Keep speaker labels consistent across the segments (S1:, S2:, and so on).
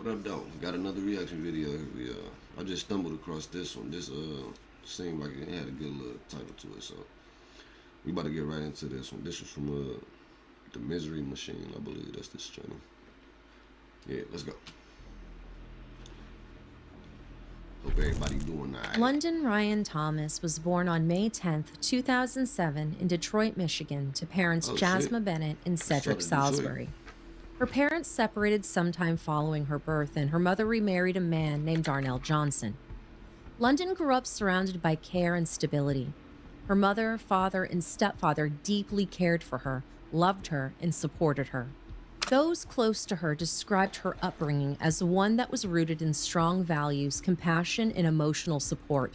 S1: What up, though? Got another reaction video. I just stumbled across this one. This seemed like it had a good little title to it, so we about to get right into this one. This is from the Misery Machine, I believe that's this channel. Yeah, let's go. Hope everybody doing alright.
S2: London Ryan Thomas was born on May 10th, 2007 in Detroit, Michigan to parents Jasmine Bennett and Cedric Salisbury. Her parents separated sometime following her birth, and her mother remarried a man named Darnell Johnson. London grew up surrounded by care and stability. Her mother, father, and stepfather deeply cared for her, loved her, and supported her. Those close to her described her upbringing as one that was rooted in strong values, compassion, and emotional support.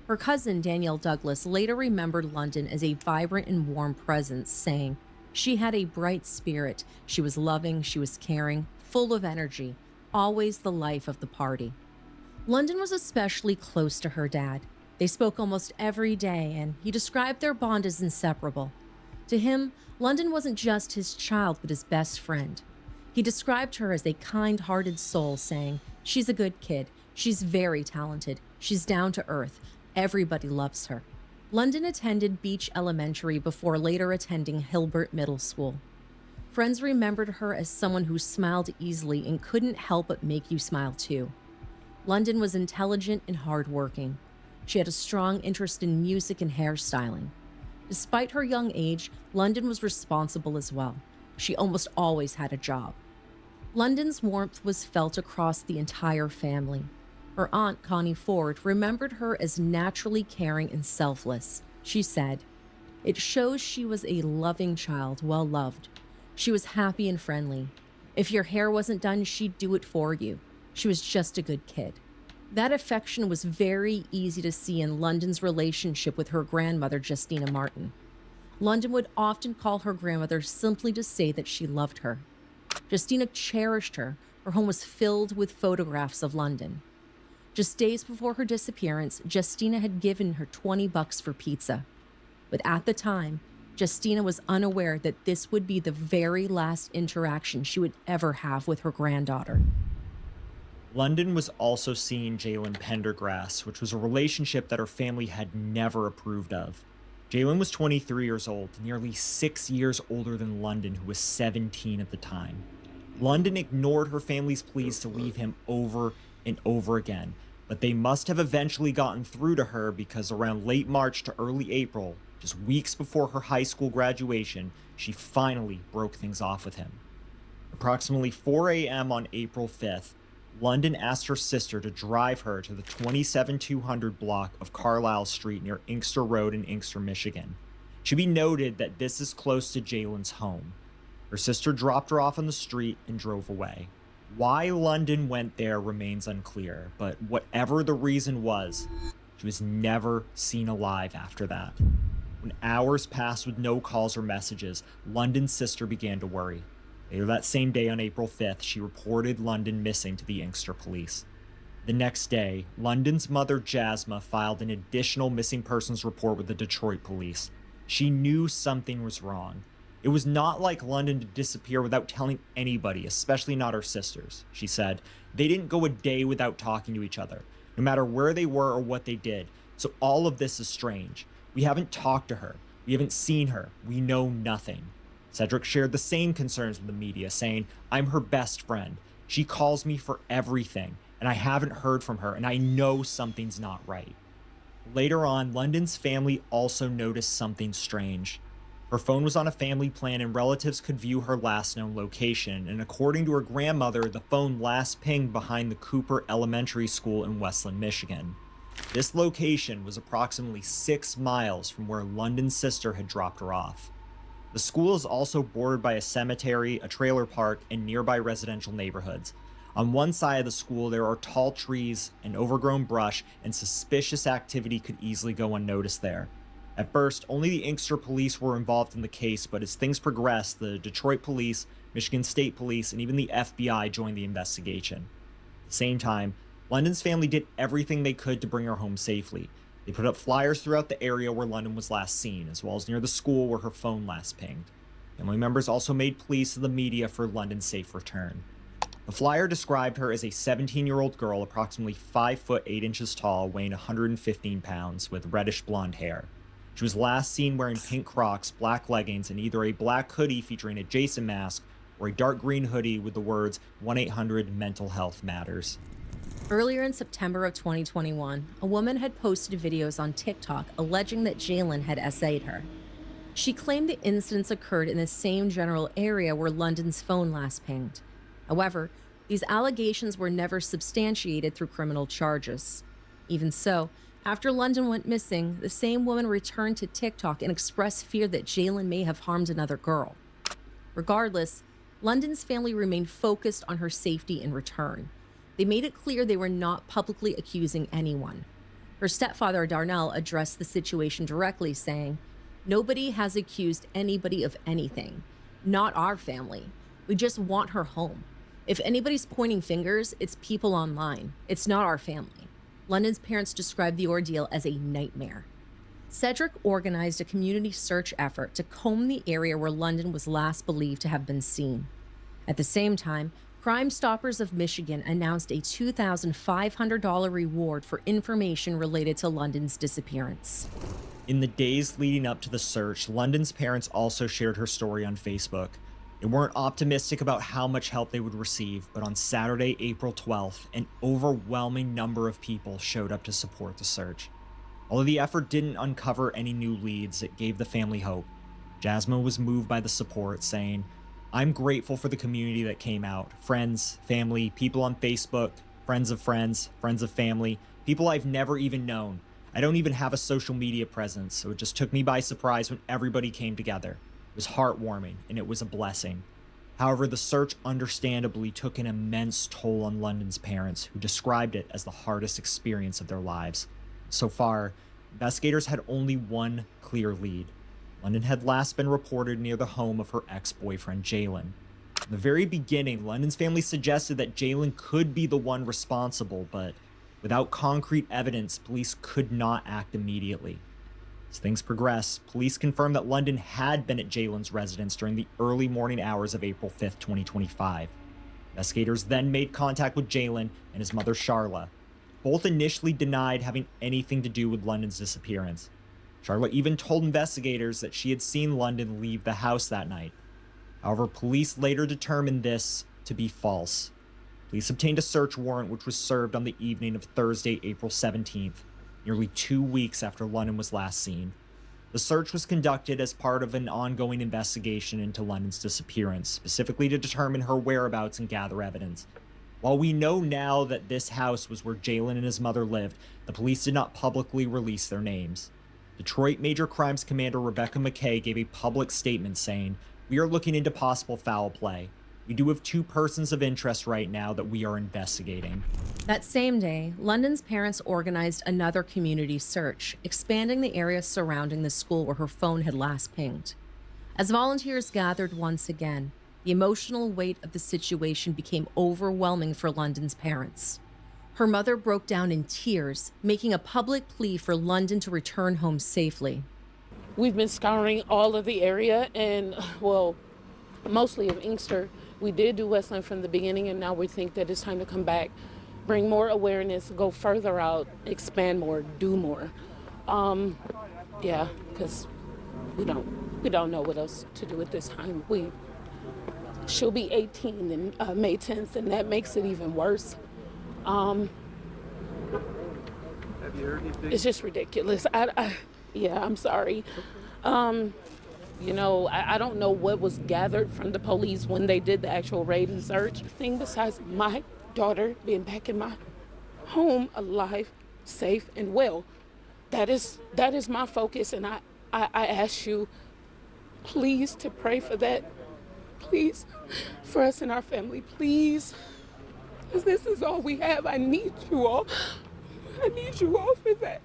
S2: Her cousin, Danielle Douglas, later remembered London as a vibrant and warm presence, saying, "She had a bright spirit. She was loving, she was caring, full of energy, always the life of the party." London was especially close to her dad. They spoke almost every day, and he described their bond as inseparable. To him, London wasn't just his child, but his best friend. He described her as a kind-hearted soul, saying, "She's a good kid. She's very talented. She's down to earth. Everybody loves her." London attended Beach Elementary before later attending Hilbert Middle School. Friends remembered her as someone who smiled easily and couldn't help but make you smile too. London was intelligent and hardworking. She had a strong interest in music and hairstyling. Despite her young age, London was responsible as well. She almost always had a job. London's warmth was felt across the entire family. Her aunt, Connie Ford, remembered her as naturally caring and selfless. She said, "It shows she was a loving child, well loved. She was happy and friendly. If your hair wasn't done, she'd do it for you. She was just a good kid." That affection was very easy to see in London's relationship with her grandmother, Justina Martin. London would often call her grandmother simply to say that she loved her. Justina cherished her. Her home was filled with photographs of London. Just days before her disappearance, Justina had given her $20 for pizza. But at the time, Justina was unaware that this would be the very last interaction she would ever have with her granddaughter.
S3: London was also seeing Jalen Pendergrass, which was a relationship that her family had never approved of. Jalen was 23 years old, nearly 6 years older than London, who was 17 at the time. London ignored her family's pleas to leave him over and over again, but they must have eventually gotten through to her because around late March to early April, just weeks before her high school graduation, she finally broke things off with him. Approximately 4 a.m. on April 5th, London asked her sister to drive her to the 27200 block of Carlisle Street near Inkster Road in Inkster, Michigan. It should be noted that this is close to Jalen's home. Her sister dropped her off on the street and drove away. Why London went there remains unclear, but whatever the reason was, she was never seen alive after that. When hours passed with no calls or messages, London's sister began to worry. Later that same day on April 5th, she reported London missing to the Inkster police. The next day, London's mother, Jasmine, filed an additional missing persons report with the Detroit police. She knew something was wrong. It was not like London to disappear without telling anybody, especially not her sisters, she said. They didn't go a day without talking to each other, no matter where they were or what they did. So all of this is strange. We haven't talked to her. We haven't seen her. We know nothing. Cedric shared the same concerns with the media, saying, "I'm her best friend. She calls me for everything, and I haven't heard from her, and I know something's not right." Later on, London's family also noticed something strange. Her phone was on a family plan, and relatives could view her last known location, and according to her grandmother, the phone last pinged behind the Cooper Elementary School in Westland, Michigan. This location was approximately 6 miles from where London's sister had dropped her off. The school is also bordered by a cemetery, a trailer park, and nearby residential neighborhoods. On one side of the school, there are tall trees and overgrown brush, and suspicious activity could easily go unnoticed there. At first, only the Inkster police were involved in the case, but as things progressed, the Detroit police, Michigan State Police, and even the FBI joined the investigation. At the same time, London's family did everything they could to bring her home safely. They put up flyers throughout the area where London was last seen, as well as near the school where her phone last pinged. Family members also made pleas to the media for London's safe return. The flyer described her as a 17-year-old girl, approximately 5 foot 8 inches tall, weighing 115 pounds, with reddish blonde hair. She was last seen wearing pink Crocs, black leggings, and either a black hoodie featuring a Jason mask or a dark green hoodie with the words 1-800-MENTAL-HEALTH-MATTERS.
S2: Earlier in September of 2021, a woman had posted videos on TikTok alleging that Jaylen had SA'd her. She claimed the incidents occurred in the same general area where London's phone last pinged. However, these allegations were never substantiated through criminal charges. Even so, after London went missing, the same woman returned to TikTok and expressed fear that Jaylen may have harmed another girl. Regardless, London's family remained focused on her safety in return. They made it clear they were not publicly accusing anyone. Her stepfather, Darnell, addressed the situation directly, saying, "Nobody has accused anybody of anything. Not our family. We just want her home. If anybody's pointing fingers, it's people online. It's not our family." London's parents described the ordeal as a nightmare. Cedric organized a community search effort to comb the area where London was last believed to have been seen. At the same time, Crime Stoppers of Michigan announced a $2,500 reward for information related to London's disappearance.
S3: In the days leading up to the search, London's parents also shared her story on Facebook. They weren't optimistic about how much help they would receive, but on Saturday, April 12th, an overwhelming number of people showed up to support the search. Although the effort didn't uncover any new leads, it gave the family hope. Jasmine was moved by the support, saying, "I'm grateful for the community that came out. Friends, family, people on Facebook, friends of family, people I've never even known. I don't even have a social media presence, so it just took me by surprise when everybody came together. It was heartwarming, and it was a blessing." However, the search understandably took an immense toll on London's parents, who described it as the hardest experience of their lives. So far, investigators had only one clear lead. London had last been reported near the home of her ex-boyfriend, Jaylen. From the very beginning, London's family suggested that Jaylen could be the one responsible, but without concrete evidence, police could not act immediately. As things progressed, police confirmed that London had been at Jaylen's residence during the early morning hours of April 5th, 2025. Investigators then made contact with Jaylen and his mother, Sharla. Both initially denied having anything to do with London's disappearance. Sharla even told investigators that she had seen London leave the house that night. However, police later determined this to be false. Police obtained a search warrant which was served on the evening of Thursday, April 17th, nearly 2 weeks after London was last seen. The search was conducted as part of an ongoing investigation into London's disappearance, specifically to determine her whereabouts and gather evidence. While we know now that this house was where Jaylen and his mother lived, the police did not publicly release their names. Detroit Major Crimes Commander Rebecca McKay gave a public statement saying, "We are looking into possible foul play. We do have 2 persons of interest right now that we are investigating."
S2: That same day, London's parents organized another community search, expanding the area surrounding the school where her phone had last pinged. As volunteers gathered once again, the emotional weight of the situation became overwhelming for London's parents. Her mother broke down in tears, making a public plea for London to return home safely.
S4: We've been scouring all of the area and, well, mostly of Inkster. We did do Westland from the beginning, and now we think that it's time to come back, bring more awareness, go further out, expand more, do more. Because we don't know what else to do at this time. She'll be 18 in May 10th, and that makes it even worse.
S5: Have you heard anything?
S4: It's just ridiculous. I'm sorry. I don't know what was gathered from the police when they did the actual raid and search. Thing besides my daughter being back in my home, alive, safe, and well. That is my focus, and I ask you, please, to pray for that. Please, for us and our family, please. Because this is all we have. I need you all. I need you all for that.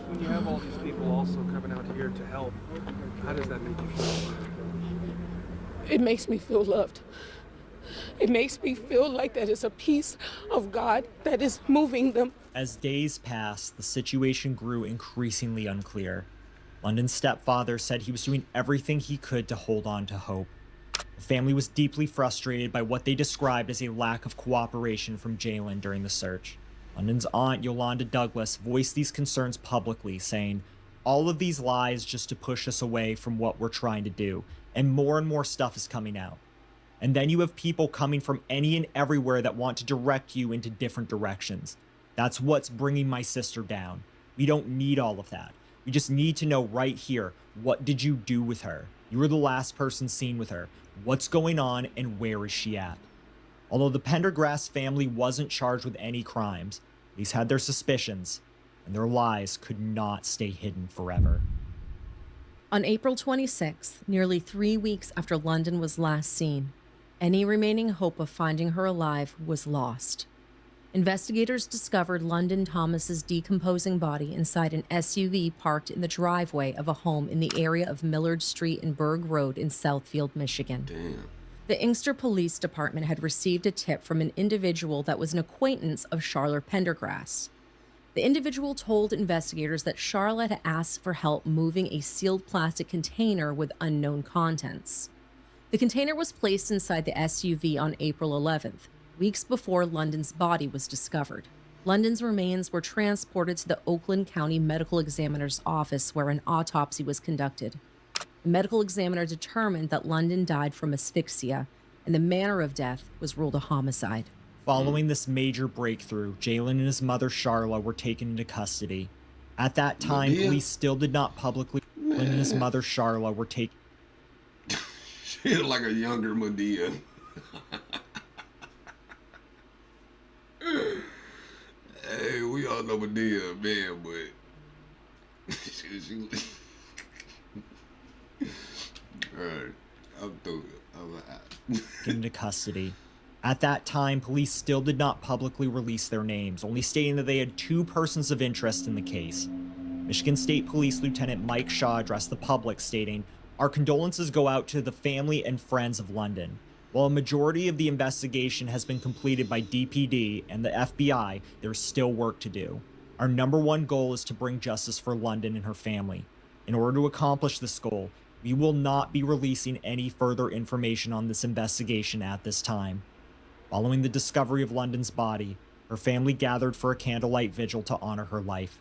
S5: When you have all these people also coming out here to help, how does that make you feel?
S4: It makes me feel loved. It makes me feel like that is a piece of God that is moving them.
S3: As days passed, the situation grew increasingly unclear. London's stepfather said he was doing everything he could to hold on to hope. The family was deeply frustrated by what they described as a lack of cooperation from Jaylen during the search. London's aunt, Yolanda Douglas, voiced these concerns publicly, saying, "All of these lies just to push us away from what we're trying to do, and more stuff is coming out. And then you have people coming from any and everywhere that want to direct you into different directions. That's what's bringing my sister down. We don't need all of that. We just need to know right here, what did you do with her? You were the last person seen with her. What's going on and where is she at?" Although the Pendergrass family wasn't charged with any crimes, police had their suspicions, and their lies could not stay hidden forever.
S2: On April 26th, nearly 3 weeks after London was last seen, any remaining hope of finding her alive was lost. Investigators discovered London Thomas's decomposing body inside an SUV parked in the driveway of a home in the area of Millard Street and Berg Road in Southfield, Michigan.
S1: Damn.
S2: The Inkster Police Department had received a tip from an individual that was an acquaintance of Charlotte Pendergrass. The individual told investigators that Charlotte had asked for help moving a sealed plastic container with unknown contents. The container was placed inside the SUV on April 11th, weeks before London's body was discovered. London's remains were transported to the Oakland County Medical Examiner's office where an autopsy was conducted. The medical examiner determined that London died from asphyxia, and the manner of death was ruled a homicide.
S3: Following this major breakthrough, Jaylen and his mother Sharla were taken into custody. At that time,
S1: Medea?
S3: police still did not publicly. Jaylen and his mother Sharla were taken.
S1: She looked like a younger Medea. Hey, we all know Medea, man, but she Alright, I'm through it.
S3: into custody. At that time, police still did not publicly release their names, only stating that they had 2 persons of interest in the case. Michigan State Police Lieutenant Mike Shaw addressed the public, stating, "Our condolences go out to the family and friends of London. While a majority of the investigation has been completed by DPD and the FBI, there is still work to do. Our number one goal is to bring justice for London and her family. In order to accomplish this goal, we will not be releasing any further information on this investigation at this time." Following the discovery of London's body, her family gathered for a candlelight vigil to honor her life.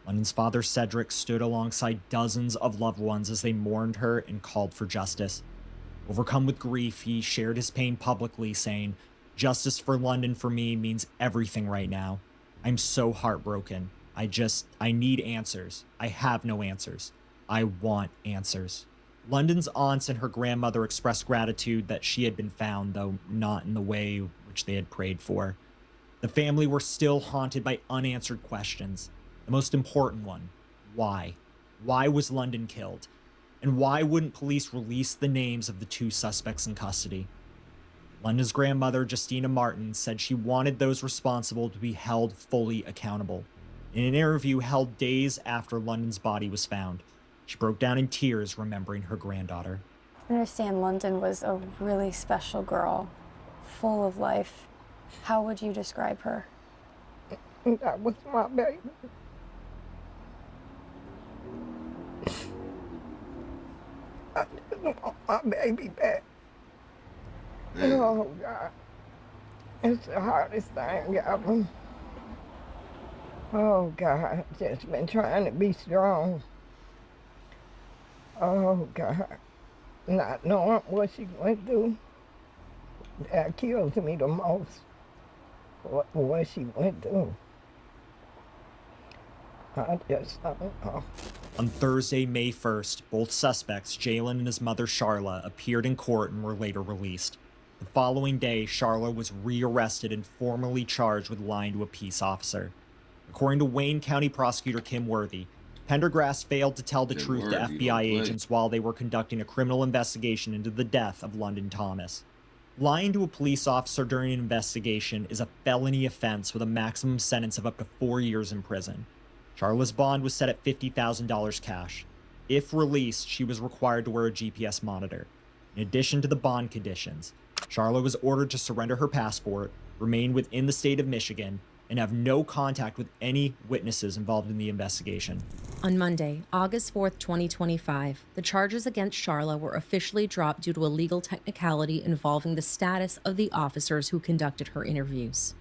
S3: London's father, Cedric, stood alongside dozens of loved ones as they mourned her and called for justice. Overcome with grief, he shared his pain publicly, saying, "Justice for London for me means everything right now. I'm so heartbroken. I need answers. I have no answers. I want answers." London's aunts and her grandmother expressed gratitude that she had been found, though not in the way which they had prayed for. The family were still haunted by unanswered questions. The most important one, why? Why was London killed? And why wouldn't police release the names of the 2 suspects in custody? London's grandmother, Justina Martin, said she wanted those responsible to be held fully accountable. In an interview held days after London's body was found, she broke down in tears remembering her granddaughter.
S6: I understand London was a really special girl, full of life. How would you describe her?
S7: That was my baby. I just want my baby back.
S1: Damn.
S7: Oh, God. It's the hardest thing ever. Oh, God. Just been trying to be strong. Oh, God. Not knowing what she went through. That kills me the most. What she went through. I just don't know.
S3: On Thursday, May 1st, both suspects, Jaylen and his mother Sharla, appeared in court and were later released. The following day, Sharla was rearrested and formally charged with lying to a peace officer. According to Wayne County Prosecutor Kim Worthy, Pendergrass failed to tell the
S1: Kim
S3: truth to
S1: Worthy,
S3: FBI
S1: don't play.
S3: agents while they were conducting a criminal investigation into the death of London Thomas. Lying to a police officer during an investigation is a felony offense with a maximum sentence of up to 4 years in prison. Sharla's bond was set at $50,000 cash. If released, she was required to wear a GPS monitor. In addition to the bond conditions, Sharla was ordered to surrender her passport, remain within the state of Michigan, and have no contact with any witnesses involved in the investigation.
S2: On Monday, August 4th, 2025, the charges against Sharla were officially dropped due to a legal technicality involving the status of the officers who conducted her interviews.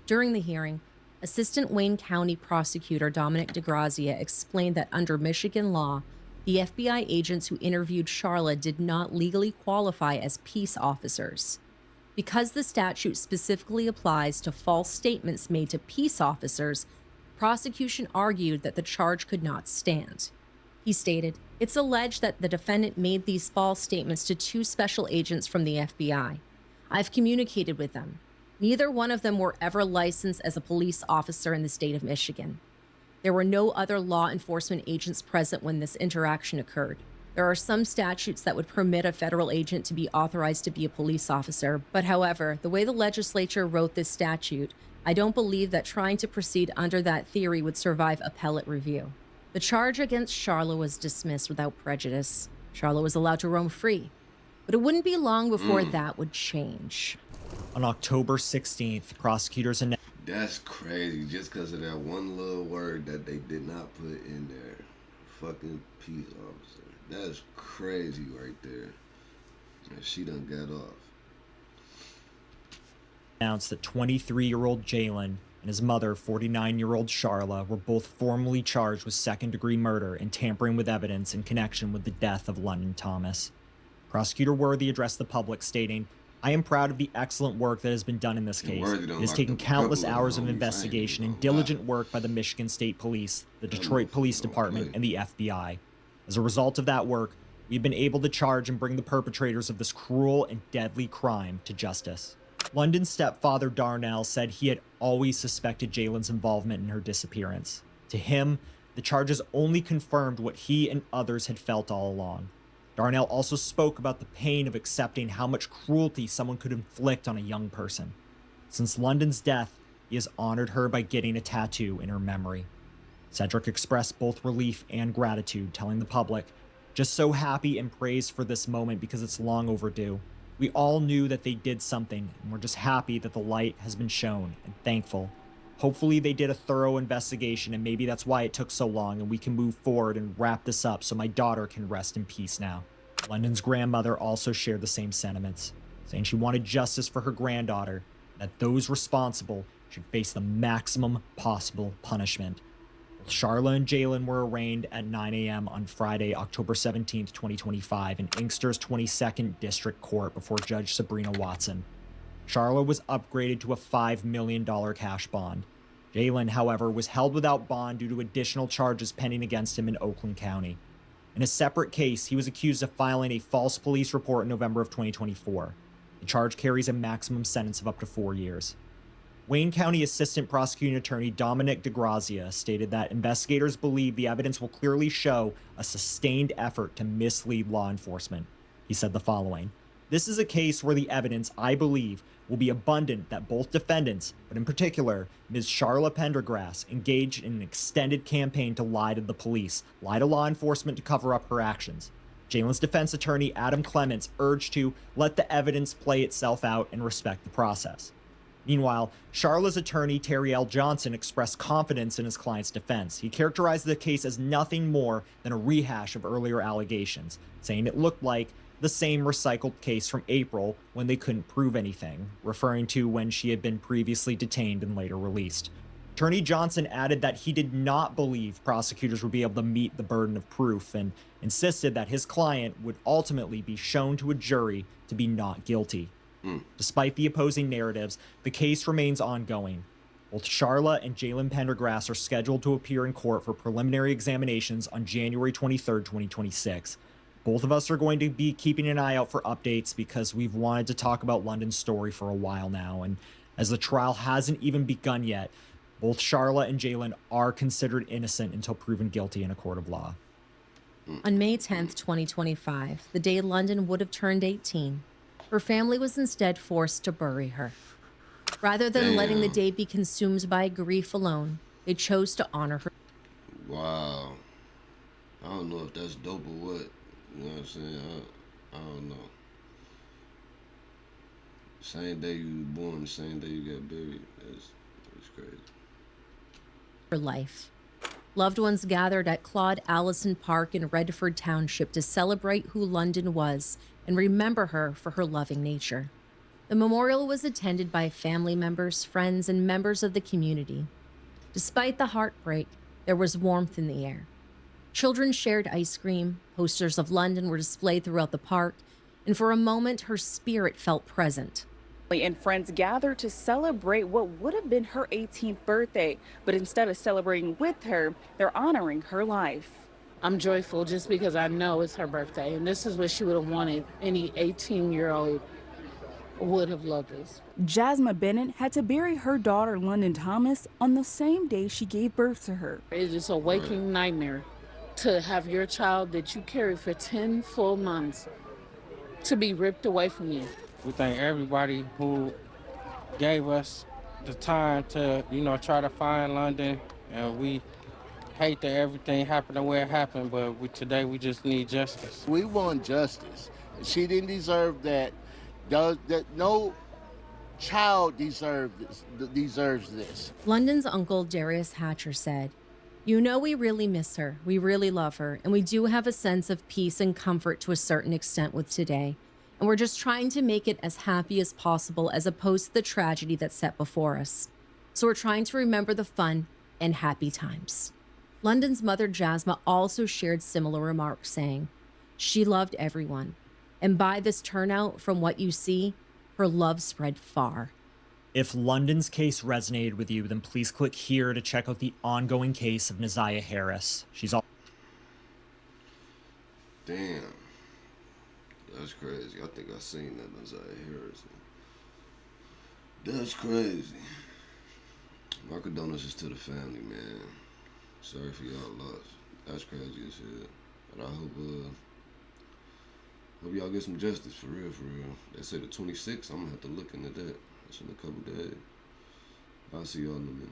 S2: During the hearing, Assistant Wayne County Prosecutor Dominic DeGrazia explained that under Michigan law, the FBI agents who interviewed Sharla did not legally qualify as peace officers. Because the statute specifically applies to false statements made to peace officers, prosecution argued that the charge could not stand. He stated, "It's alleged that the defendant made these false statements to 2 special agents from the FBI. I've communicated with them. Neither one of them were ever licensed as a police officer in the state of Michigan. There were no other law enforcement agents present when this interaction occurred. There are some statutes that would permit a federal agent to be authorized to be a police officer, but however, the way the legislature wrote this statute, I don't believe that trying to proceed under that theory would survive appellate review." The charge against Sharla was dismissed without prejudice. Sharla was allowed to roam free, but it wouldn't be long before that would change.
S3: On October 16th, prosecutors announced
S1: That's crazy. Just because of that one little word that they did not put in there. Fucking peace officer. That's crazy right there. And she done got off.
S3: that 23-year-old Jalen and his mother, 49-year-old Sharla, were both formally charged with second-degree murder and tampering with evidence in connection with the death of London Thomas. Prosecutor Worthy addressed the public, stating, "I am proud of the excellent work that has been done in this case. It has taken countless hours of investigation and diligent work by the Michigan State Police, the Detroit Police Department, and the FBI. As a result of that work, we've been able to charge and bring the perpetrators of this cruel and deadly crime to justice." London's stepfather, Darnell, said he had always suspected Jalen's involvement in her disappearance. To him, the charges only confirmed what he and others had felt all along. Darnell also spoke about the pain of accepting how much cruelty someone could inflict on a young person. Since London's death, he has honored her by getting a tattoo in her memory. Cedric expressed both relief and gratitude, telling the public, "Just so happy and praised for this moment because it's long overdue. We all knew that they did something, and we're just happy that the light has been shown and thankful. Hopefully they did a thorough investigation, and maybe that's why it took so long, and we can move forward and wrap this up so my daughter can rest in peace now." London's grandmother also shared the same sentiments, saying she wanted justice for her granddaughter, and that those responsible should face the maximum possible punishment. Both Sharla and Jalen were arraigned at 9 a.m. on Friday, October 17th, 2025, in Inkster's 22nd District Court before Judge Sabrina Watson. Sharla was upgraded to a $5 million cash bond. Jalen, however, was held without bond due to additional charges pending against him in Oakland County. In a separate case, he was accused of filing a false police report in November of 2024. The charge carries a maximum sentence of up to 4 years. Wayne County Assistant Prosecuting Attorney Dominic DeGrazia stated that investigators believe the evidence will clearly show a sustained effort to mislead law enforcement. He said the following, "This is a case where the evidence, I believe, will be abundant that both defendants, but in particular, Ms. Sharla Pendergrass, engaged in an extended campaign to lie to the police, lie to law enforcement to cover up her actions. Jalen's defense attorney, Adam Clements, urged to let the evidence play itself out and respect the process." Meanwhile, Sharla's attorney, Terry L. Johnson, expressed confidence in his client's defense. He characterized the case as nothing more than a rehash of earlier allegations, saying it looked like the same recycled case from April when they couldn't prove anything, referring to when she had been previously detained and later released. Attorney Johnson added that he did not believe prosecutors would be able to meet the burden of proof and insisted that his client would ultimately be shown to a jury to be not guilty. Despite the opposing narratives, the case remains ongoing. Both Sharla and Jalen Pendergrass are scheduled to appear in court for preliminary examinations on January 23rd, 2026. Both of us are going to be keeping an eye out for updates because we've wanted to talk about London's story for a while now, and as the trial hasn't even begun yet, both Sharla and Jalen are considered innocent until proven guilty in a court of law.
S2: On May 10th, 2025, the day London would have turned 18, her family was instead forced to bury her. Rather than letting the day be consumed by grief alone, they chose to honor her.
S1: Wow. I don't know if that's dope or what. You know what I'm saying? I don't know. Same day you were born, the same day you got buried. That's It's crazy.
S2: Her life. Loved ones gathered at Claude Allison Park in Redford Township to celebrate who London was and remember her for her loving nature. The memorial was attended by family members, friends, and members of the community. Despite the heartbreak, there was warmth in the air. Children shared ice cream, posters of London were displayed throughout the park, and for a moment, her spirit felt present.
S8: And friends gathered to celebrate what would have been her 18th birthday, but instead of celebrating with her, they're honoring her life.
S4: I'm joyful just because I know it's her birthday, and this is what she would have wanted. Any 18-year-old would have loved this.
S8: Jasmine Bennett had to bury her daughter, London Thomas, on the same day she gave birth to her.
S4: It is a waking nightmare to have your child that you carried for 10 full months to be ripped away from you.
S9: We thank everybody who gave us the time to, try to find London. And we hate that everything happened the way it happened, but today we just need justice.
S10: We want justice. She didn't deserve that. No child deserves this.
S2: London's uncle, Darius Hatcher, said, "You know, we really miss her. We really love her. And we do have a sense of peace and comfort to a certain extent with today. And we're just trying to make it as happy as possible as opposed to the tragedy that's set before us. So we're trying to remember the fun and happy times." London's mother, Jasma, also shared similar remarks, saying, "She loved everyone. And by this turnout, from what you see, her love spread far."
S3: If London's case resonated with you, then please click here to check out the ongoing case of Naziah Harris. She's all.
S1: Damn. That's crazy. I think I seen that Naziah Harris. That's crazy. My condolences to the family, man. Sorry for y'all loss. That's crazy as shit. But I hope y'all get some justice for real, for real. They say the 26th. I'm gonna have to look into that. That's in a couple days. I'll see y'all in a minute.